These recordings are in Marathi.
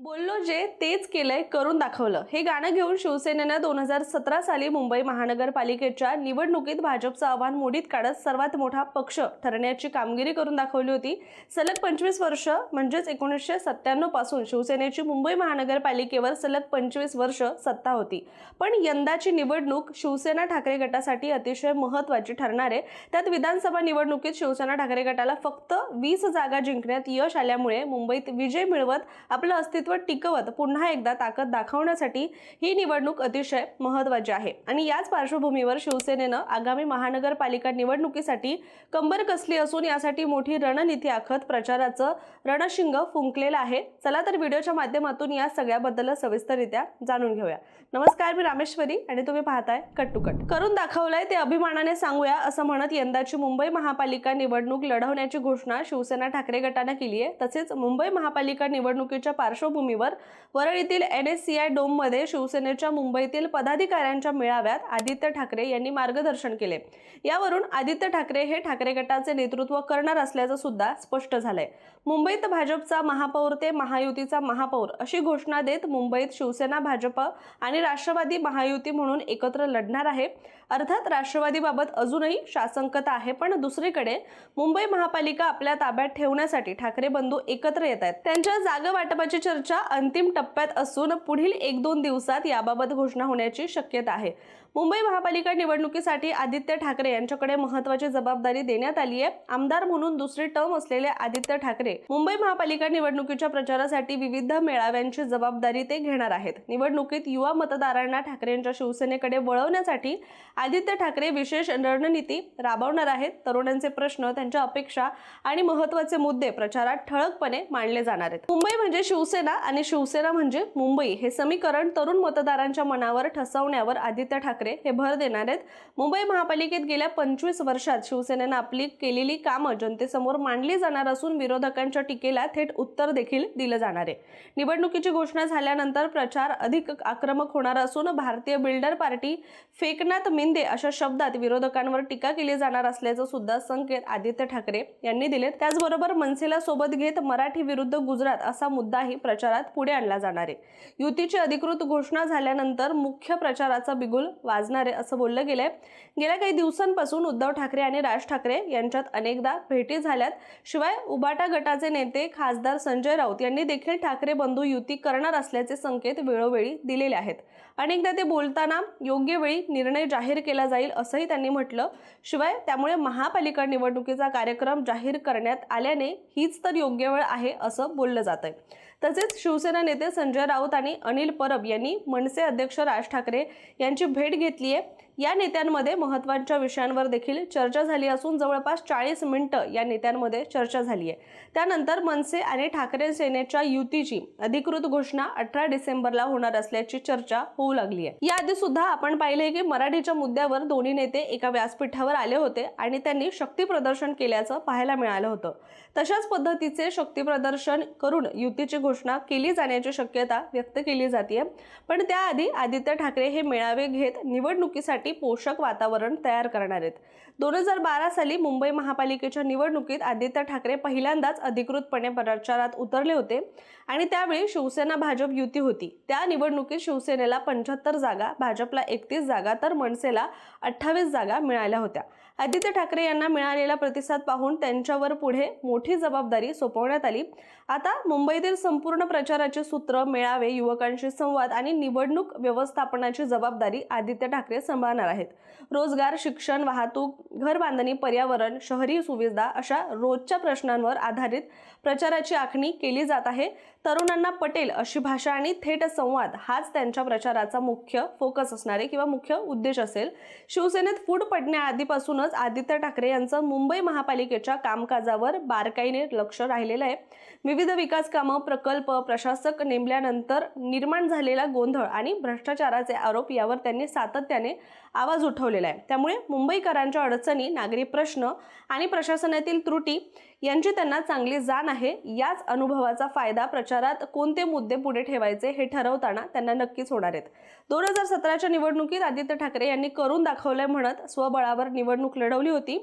बोललो जे तेच केलंय करून दाखवलं हे गाणं घेऊन शिवसेनेनं 2017 साली मुंबई महानगरपालिकेच्या निवडणुकीत भाजपचं आव्हान मोडीत काढत सर्वात मोठा पक्ष ठरण्याची कामगिरी करून दाखवली होती। सलग 25 वर्ष म्हणजेच 1997 पासून शिवसेनेची मुंबई महानगरपालिकेवर सलग 25 वर्ष सत्ता होती। पण यंदाची निवडणूक शिवसेना ठाकरे गटासाठी अतिशय महत्त्वाची ठरणार आहे। त्यात विधानसभा निवडणुकीत शिवसेना ठाकरे गटाला फक्त 20 जागा जिंकण्यात यश आल्यामुळे मुंबईत विजय मिळवत आपलं अस्तित्व टिकवत पुन्हा एकदा ताकद दाखवण्यासाठी ही निवडणूक अतिशय महत्त्वाची आहे। आणि याच पार्श्वभूमीवर शिवसेनेनं आगामी महानगरपालिका निवडणुकीसाठी कंबर कसली असून यासाठी मोठी रणनीती आखत प्रचाराचं रणशिंग फुंकलेलं आहे। चला तर व्हिडिओच्या माध्यमातून या सगळ्याबद्दल सविस्तररित्या जाणून घेऊया। नमस्कार, मी रामेश्वरी आणि तुम्ही पाहताय कट टू कट। करून दाखवलंय ते अभिमानाने सांगूया असं म्हणत यंदाची मुंबई महापालिका निवडणूक लढवण्याची घोषणा शिवसेना ठाकरे गटाने केली आहे। तसेच मुंबई महापालिका निवडणुकीच्या पार्श्वभूमीवर वरळ येथील NSCI डोम मध्ये शिवसेनेच्या मुंबईतील पदाधिकाऱ्यांच्या मेळाव्यात आदित्य ठाकरे यांनी मार्गदर्शन केले। यावरून आदित्य ठाकरे हे ठाकरे गटाचे नेतृत्व करणार असल्याचं सुद्धा स्पष्ट झालंय। मुंबईत भाजपचा महापौर ते महायुतीचा महापौर अशी घोषणा देत मुंबईत शिवसेना भाजप आणि राष्ट्रवादी महायुती म्हणून एकत्र लढणार आहे। अर्थात राष्ट्रवादीबाबत अजूनही शासंकता आहे, पण दुसरीकडे मुंबई महापालिका आपल्या ताब्यात ठेवण्यासाठी ठाकरे बंधू एकत्र येत आहेत। त्यांच्या जागा वाटपाची चर्चा अंतिम टप्प्यात असून पुढील 1-2 दिवसात याबाबत घोषणा होण्याची शक्यता आहे। मुंबई महापालिका निवडणुकीसाठी आदित्य ठाकरे यांच्याकडे महत्त्वाची जबाबदारी देण्यात आली आहे। आमदार म्हणून दुसरी टर्म असलेले आदित्य ठाकरे मुंबई महापालिका निवडणुकीच्या प्रचारासाठी विविध मेळाव्यांची जबाबदारी ते घेणार आहेत। निवडणुकीत युवा मतदारांना ठाकरेंच्या शिवसेनेकडे वळवण्यासाठी आदित्य ठाकरे विशेष रणनीती राबवणार आहेत। तरुणांचे प्रश्न, त्यांच्या अपेक्षा आणि महत्त्वाचे मुद्दे प्रचारात ठळकपणे मांडले जाणार आहेत। मुंबई म्हणजे शिवसेना आणि शिवसेना म्हणजे मुंबई हे समीकरण तरुण मतदारांच्या मनावर ठसवण्यावर आदित्य ठाकरे हे भर देणार आहेत। मुंबई महापालिकेत गेल्या 25 वर्षात शिवसेनेने आपली केलेली कामं जनतेसमोर मांडली जाणार असून विरोधकांच्या टीकेला थेट उत्तर देखील दिलं जाणार आहे। निवडणुकीची घोषणा झाल्यानंतर प्रचार अधिक आक्रमक होणार असून भारतीय बिल्डर पार्टी, फेकनाथ मिंदे अशा शब्दात विरोधकांवर टीका केली जाणार असल्याचं सुद्धा संकेत आदित्य ठाकरे यांनी दिलेत। त्याचबरोबर मनसेला सोबत घेत मराठी विरुद्ध गुजरात असा मुद्दाही प्रचारात पुढे आणला जाणार आहे। युतीची अधिकृत घोषणा झाल्यानंतर मुख्य प्रचाराचा बिगुल वाजणार आहे असं बोललं गेलंय। गेल्या काही दिवसांपासून उद्धव ठाकरे आणि राज ठाकरे यांच्यात अनेकदा भेटी झाल्यात। शिवाय उबाटा गटाचे नेते खासदार संजय राऊत यांनी देखील ठाकरे बंधू युती करणार असल्याचे संकेत वेळोवेळी दिलेले आहेत। अनेकदा ते बोलताना योग्य वेळी निर्णय जाहीर केला जाईल असंही त्यांनी म्हटलं। शिवाय त्यामुळे महापालिका निवडणुकीचा कार्यक्रम जाहीर करण्यात आल्याने हीच तर योग्य वेळ आहे असं बोललं जातंय। तसेच शिवसेना नेते संजय राऊत आणि अनिल परब यांनी मनसे अध्यक्ष राज ठाकरे यांची भेट घेतली आहे। या नेत्यांमध्ये महत्त्वाच्या विषयांवर देखील चर्चा झाली असून जवळपास 40 मिनिटं या नेत्यांमध्ये चर्चा झाली आहे। त्यानंतर मनसे आणि ठाकरे सेनेच्या युतीची अधिकृत घोषणा 18 डिसेंबरला होणार असल्याची चर्चा होऊ लागली आहे। याआधी सुद्धा आपण पाहिले की मराठीच्या मुद्द्यावर दोन्ही नेते एका व्यासपीठावर आले होते आणि त्यांनी शक्ती प्रदर्शन केल्याचं पाहायला मिळालं होतं। तशाच पद्धतीचे शक्ती प्रदर्शन करून युतीची घोषणा केली जाण्याची शक्यता व्यक्त केली जाते। पण त्याआधी आदित्य ठाकरे हे मेळावे घेत निवडणुकीसाठी पोषक वातावरण तयार करणार आहेत। 2012 साली मुंबई महापालिकेच्या निवडणुकीत आदित्य ठाकरे पहिल्यांदाच अधिकृतपणे प्रचारात उतरले होते आणि त्यावेळी शिवसेना भाजप युती होती। त्या निवडणुकीत शिवसेनेला 75 जागा, भाजपला 31 जागा तर मनसेला 28 जागा मिळाल्या होत्या। आदित्य ठाकरे यांना मिळालेला प्रतिसाद पाहून त्यांच्यावर पुढे मोठी जबाबदारी सोपवण्यात आली। आता मुंबईतील संपूर्ण प्रचाराचे सूत्र, मेळावे, युवकांशी संवाद आणि निवडणूक व्यवस्थापनाची जबाबदारी आदित्य ठाकरे सांभाळणार आहेत। रोजगार, शिक्षण, वाहतूक, घर बांधणी, पर्यावरण, शहरी सुविधा अशा रोजच्या प्रश्नांवर आधारित प्रचाराची आखणी केली जात आहे। तरुणांना पटेल अशी भाषा आणि थेट संवाद हाच त्यांच्या प्रचाराचा मुख्य फोकस असणार आहे किंवा मुख्य उद्देश असेल। शिवसेनेत फूट पडण्याआधीपासूनच आदित्य ठाकरे यांचं मुंबई महापालिकेच्या कामकाजावर बारकाईने लक्ष राहिलेलं आहे। विविध विकास कामं, प्रकल्प, प्रशासक नेमल्यानंतर निर्माण झालेला गोंधळ आणि भ्रष्टाचाराचे आरोप यावर त्यांनी सातत्याने आवाज उठवलेला आहे। त्यामुळे मुंबईकरांच्या अडचणी, नागरी प्रश्न आणि प्रशासनातील त्रुटी यांची त्यांना चांगली जाण आहे. याच अनुभवाचा फायदा प्रचारात कोणते मुद्दे पुढे ठेवायचे हे ठरवताना त्यांना नक्कीच होणार आहेत. 2017च्या निवडणुकीत आदित्य ठाकरे यांनी करून दाखवलंय म्हणत स्वबळावर निवडणूक लढवली होती.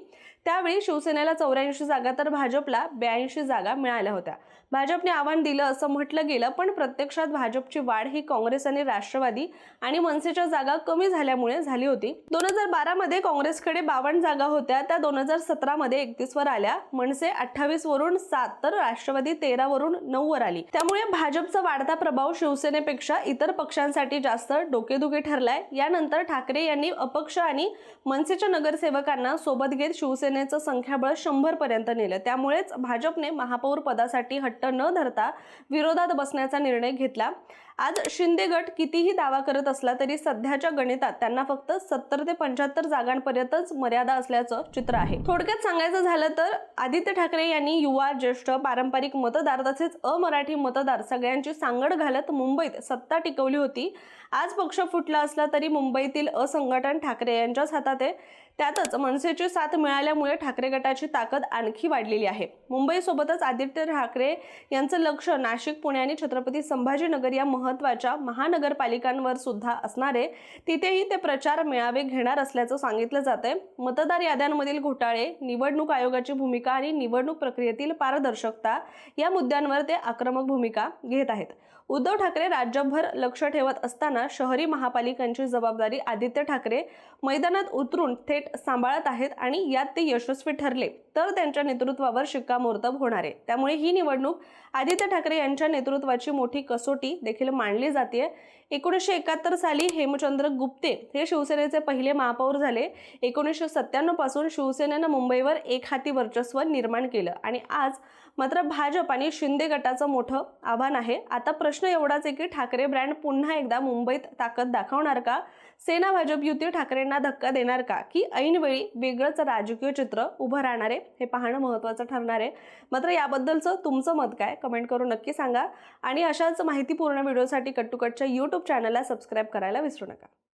त्यावेळी शिवसेनेला 84 जागा तर भाजपला 82 जागा मिळाल्या होत्या. भाजपने आव्हान दिलं असं म्हटलं गेलं, पण प्रत्यक्षात भाजपची वाढ ही काँग्रेस आणि राष्ट्रवादी आणि मनसेच्या जागा कमी झाल्यामुळे झाली होती. 2012 मध्ये काँग्रेसकडे 52 जागा होत्या, त्या 2017 मध्ये 31 वर आल्या. मनसे 28 वरून 7 तर राष्ट्रवादी 13 वरून 9 वर आली. त्यामुळे भाजपचा वाढता प्रभाव शिवसेनेपेक्षा इतर पक्षांसाठी जास्त डोकेदुखी ठरलाय. यानंतर ठाकरे यांनी अपक्ष आणि मनसेच्या नगरसेवकांना सोबत घेत शिवसेनेचं संख्याबळ 100 पर्यंत नेलं. त्यामुळेच भाजपने महापौर पदासाठी हट्ट न धरता विरोधात बसण्याचा निर्णय घेतला. आज शिंदे गट कितीही दावा करत असला तरी सध्याच्या गणितात त्यांना फक्त 70 ते 75 जागांपर्यंतच मर्यादा असल्याचं चित्र आहे. थोडक्यात सांगायचं झालं तर आदित्य ठाकरे यांनी युवा, ज्येष्ठ, पारंपरिक मतदार तसेच अमराठी मतदार सगळ्यांची सांगड घालत मुंबईत सत्ता टिकवली होती. आज पक्ष फुटला असला तरी मुंबईतील असंघटन ठाकरे यांच्याच हातात आहे. त्यातच मनसेची साथ मिळाल्यामुळे ठाकरे गटाची ताकद आणखी वाढलेली आहे. मुंबईसोबतच आदित्य ठाकरे यांचं लक्ष नाशिक, पुणे आणि छत्रपती संभाजीनगर या महत्त्वाच्या महानगरपालिकांवर सुद्धा असणारे. तिथेही ते प्रचार मेळावे घेणार असल्याचं सांगितलं जातंय. मतदार याद्यांमधील घोटाळे, निवडणूक आयोगाची भूमिका आणि निवडणूक प्रक्रियेतील पारदर्शकता या मुद्द्यांवर ते आक्रमक भूमिका घेत आहेत. उद्धव ठाकरे राज्यभर लक्ष ठेवत असताना शहरी महापालिकांची जबाबदारी आदित्य ठाकरे मैदानात उतरून थेट सांभाळत आहेत आणि यात ते यशस्वी ठरले तर त्यांच्या नेतृत्वावर शिक्कामोर्तब होणार आहे. त्यामुळे ही निवडणूक आदित्य ठाकरे यांच्या नेतृत्वाची मोठी कसोटी देखील मानली जाते. 1971 साली हेमचंद्र गुप्ते हे शिवसेनेचे पहिले महापौर झाले. 1997 पासून शिवसेनेनं मुंबईवर एकहाती वर्चस्व निर्माण केलं आणि आज मात्र भाजप आणि शिंदे गटाचं मोठं आव्हान आहे. आता प्रश्न एवढाच आहे की ठाकरे ब्रँड पुन्हा एकदा मुंबईत ताकद दाखवणार का? सेना भाजप युती ठाकरेंना धक्का देणार का? की ऐनवेळी वेगळंच राजकीय चित्र उभं राहणार आहे? हे पाहणं महत्त्वाचं ठरणार आहे. मात्र याबद्दलचं तुमचं मत काय? कमेंट करून नक्की सांगा आणि अशाच माहितीपूर्ण व्हिडिओसाठी कट टू कटच्या YouTube चॅनलला सबस्क्राईब करायला विसरू नका.